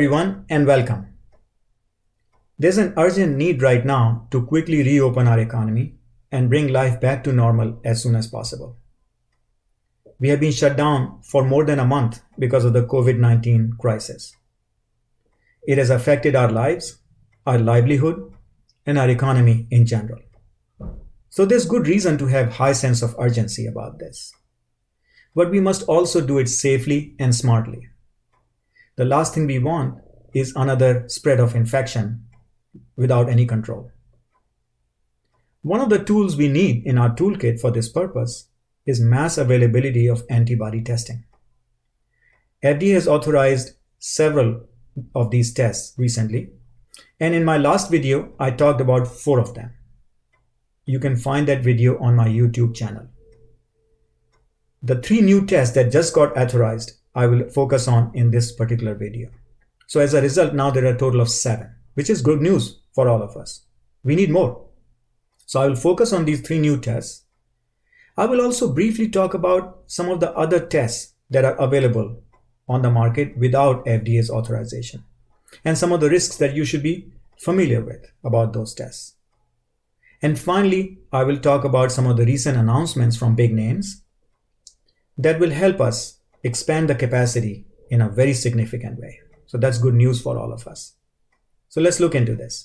everyone, and welcome. There's an urgent need right now to quickly reopen our economy and bring life back to normal as soon as possible. We have been shut down for more than a month because of the COVID-19 crisis. It has affected our lives, our livelihood, and our economy in general. So there's good reason to have high sense of urgency about this. But we must also do it safely and smartly. The last thing we want is another spread of infection without any control. One of the tools we need in our toolkit for this purpose is mass availability of antibody testing. FDA has authorized several of these tests recently, and in my last video, I talked about 4 of them. You can find that video on my YouTube channel. The 3 new tests that just got authorized I will focus on in this particular video. So as a result, now there are a total of 7, which is good news for all of us. We need more. So I will focus on these 3 new tests. I will also briefly talk about some of the other tests that are available on the market without FDA's authorization, and some of the risks that you should be familiar with about those tests. And finally, I will talk about some of the recent announcements from big names that will help us expand the capacity in a very significant way. So that's good news for all of us. So let's look into this.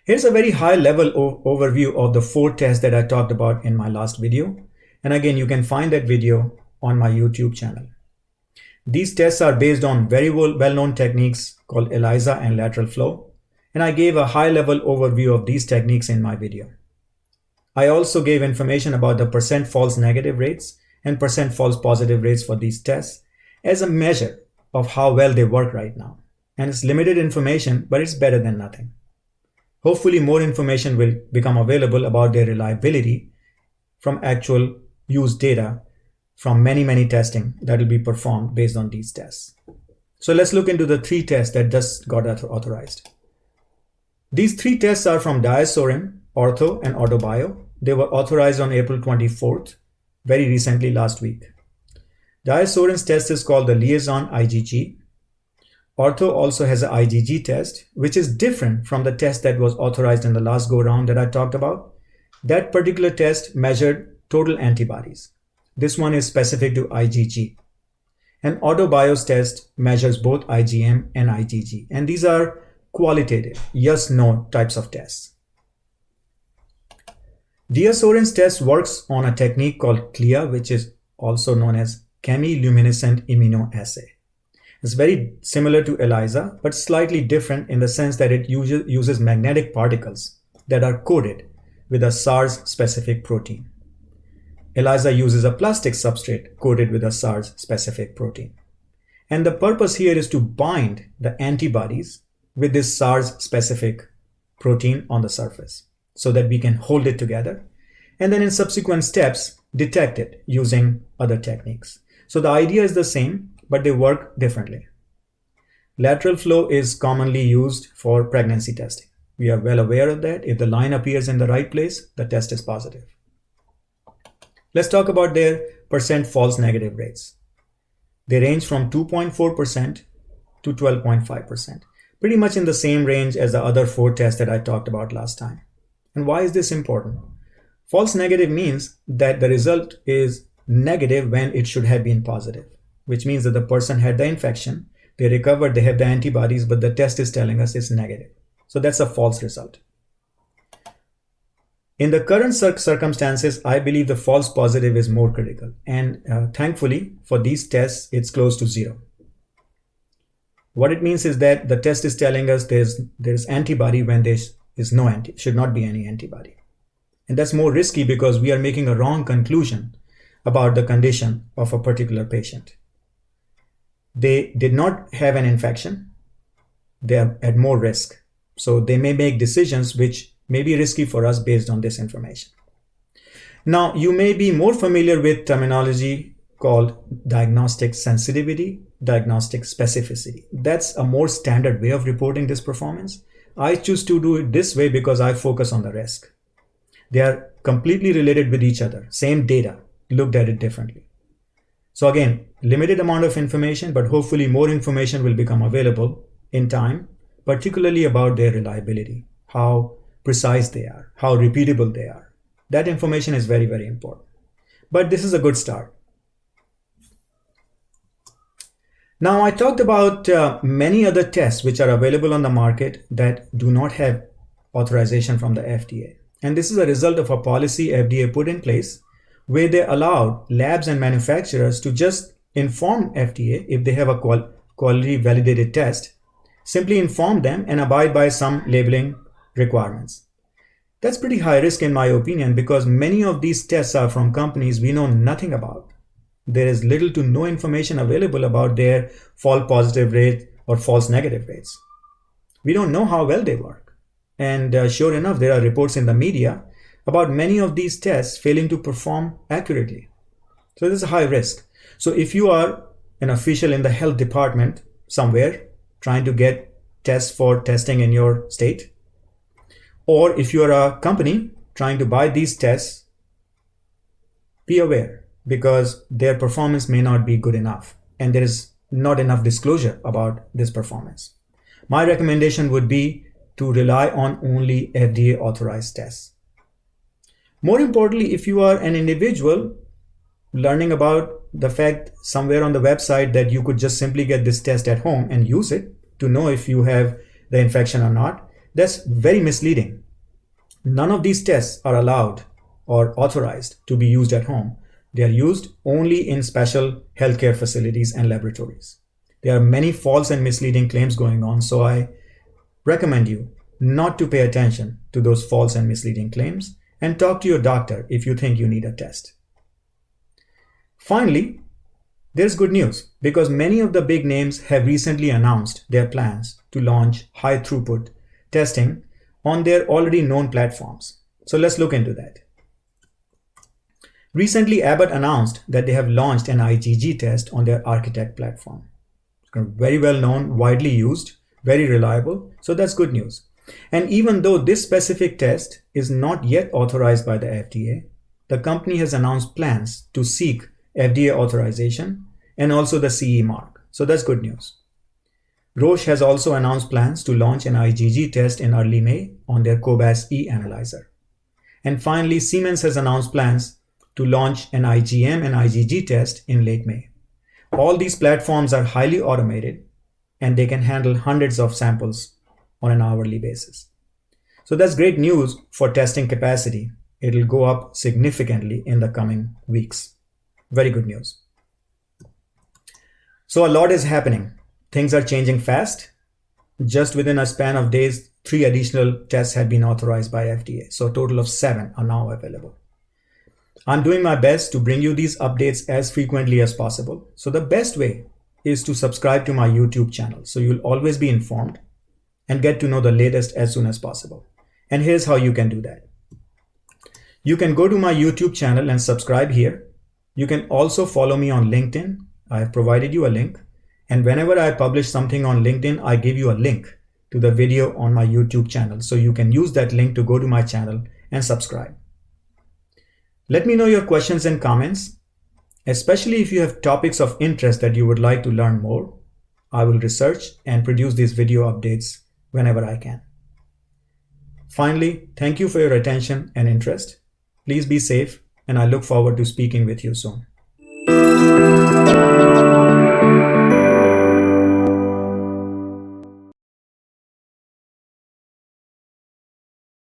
Here's a very high level overview of the 4 tests that I talked about in my last video. And again, you can find that video on my YouTube channel. These tests are based on very well-known techniques called ELISA and lateral flow. And I gave a high level overview of these techniques in my video. I also gave information about the % false negative rates and % false positive rates for these tests as a measure of how well they work right now. And it's limited information, but it's better than nothing. Hopefully more information will become available about their reliability from actual used data from many testing that will be performed based on these tests. So let's look into the 3 tests that just got authorized. These 3 tests are from DiaSorin, Ortho, and AutoBio. They were authorized on April 24th, very recently last week. DiaSorin's test is called the Liaison IgG. Ortho also has an IgG test, which is different from the test that was authorized in the last go round that I talked about. That particular test measured total antibodies. This one is specific to IgG. And AutoBio's test measures both IgM and IgG. And these are qualitative, yes/no types of tests. DiaSorin's test works on a technique called CLIA, which is also known as chemiluminescent immunoassay. It's very similar to ELISA, but slightly different in the sense that it uses magnetic particles that are coated with a SARS-specific protein. ELISA uses a plastic substrate coated with a SARS-specific protein. And the purpose here is to bind the antibodies with this SARS-specific protein on the surface, so that we can hold it together and then in subsequent steps detect it using other techniques. So the idea is the same, but they work differently. Lateral flow is commonly used for pregnancy testing. We are well aware of that. If the line appears in the right place, the test is positive. Let's talk about their % false negative rates. They range from 2.4% to 12.5%, pretty much in the same range as the other 4 tests that I talked about last time. And why is this important? False negative means that the result is negative when it should have been positive, which means that the person had the infection, they recovered, they have the antibodies, but the test is telling us it's negative. So that's a false result. In the current circumstances, I believe the false positive is more critical. And thankfully, for these tests, it's close to 0. What it means is that the test is telling us there's antibody when there's should not be any antibody. And that's more risky because we are making a wrong conclusion about the condition of a particular patient. They did not have an infection. They are at more risk. So they may make decisions which may be risky for us based on this information. Now, you may be more familiar with terminology called diagnostic sensitivity, diagnostic specificity. That's a more standard way of reporting this performance. I choose to do it this way because I focus on the risk. They are completely related with each other, same data, looked at it differently. So again, limited amount of information, but hopefully more information will become available in time, particularly about their reliability, how precise they are, how repeatable they are. That information is very, very important. But this is a good start. Now, I talked about many other tests which are available on the market that do not have authorization from the FDA. And this is a result of a policy FDA put in place where they allowed labs and manufacturers to just inform FDA if they have a quality validated test, simply inform them and abide by some labeling requirements. That's pretty high risk in my opinion because many of these tests are from companies we know nothing about. There is little to no information available about their false positive rate or false negative rates. We don't know how well they work. And sure enough, there are reports in the media about many of these tests failing to perform accurately. So this is a high risk. So if you are an official in the health department somewhere trying to get tests for testing in your state, or if you are a company trying to buy these tests, be aware because their performance may not be good enough and there is not enough disclosure about this performance. My recommendation would be to rely on only FDA authorized tests. More importantly, if you are an individual learning about the fact somewhere on the website that you could just simply get this test at home and use it to know if you have the infection or not, that's very misleading. None of these tests are allowed or authorized to be used at home. They are used only in special healthcare facilities and laboratories. There are many false and misleading claims going on, so I recommend you not to pay attention to those false and misleading claims and talk to your doctor if you think you need a test. Finally, there's good news because many of the big names have recently announced their plans to launch high throughput testing on their already known platforms. So let's look into that. Recently, Abbott announced that they have launched an IgG test on their Architect platform. It's very well known, widely used, very reliable, so that's good news. And even though this specific test is not yet authorized by the FDA, the company has announced plans to seek FDA authorization and also the CE mark. So that's good news. Roche has also announced plans to launch an IgG test in early May on their Cobas E analyzer. And finally, Siemens has announced plans to launch an IgM and IgG test in late May. All these platforms are highly automated and they can handle hundreds of samples on an hourly basis. So that's great news for testing capacity. It'll go up significantly in the coming weeks. Very good news. So a lot is happening. Things are changing fast. Just within a span of days, 3 additional tests have been authorized by FDA. So a total of 7 are now available. I'm doing my best to bring you these updates as frequently as possible. So the best way is to subscribe to my YouTube channel so you'll always be informed and get to know the latest as soon as possible. And here's how you can do that. You can go to my YouTube channel and subscribe here. You can also follow me on LinkedIn. I have provided you a link. And whenever I publish something on LinkedIn, I give you a link to the video on my YouTube channel. So you can use that link to go to my channel and subscribe. Let me know your questions and comments, especially if you have topics of interest that you would like to learn more. I will research and produce these video updates whenever I can. Finally, thank you for your attention and interest. Please be safe, and I look forward to speaking with you soon.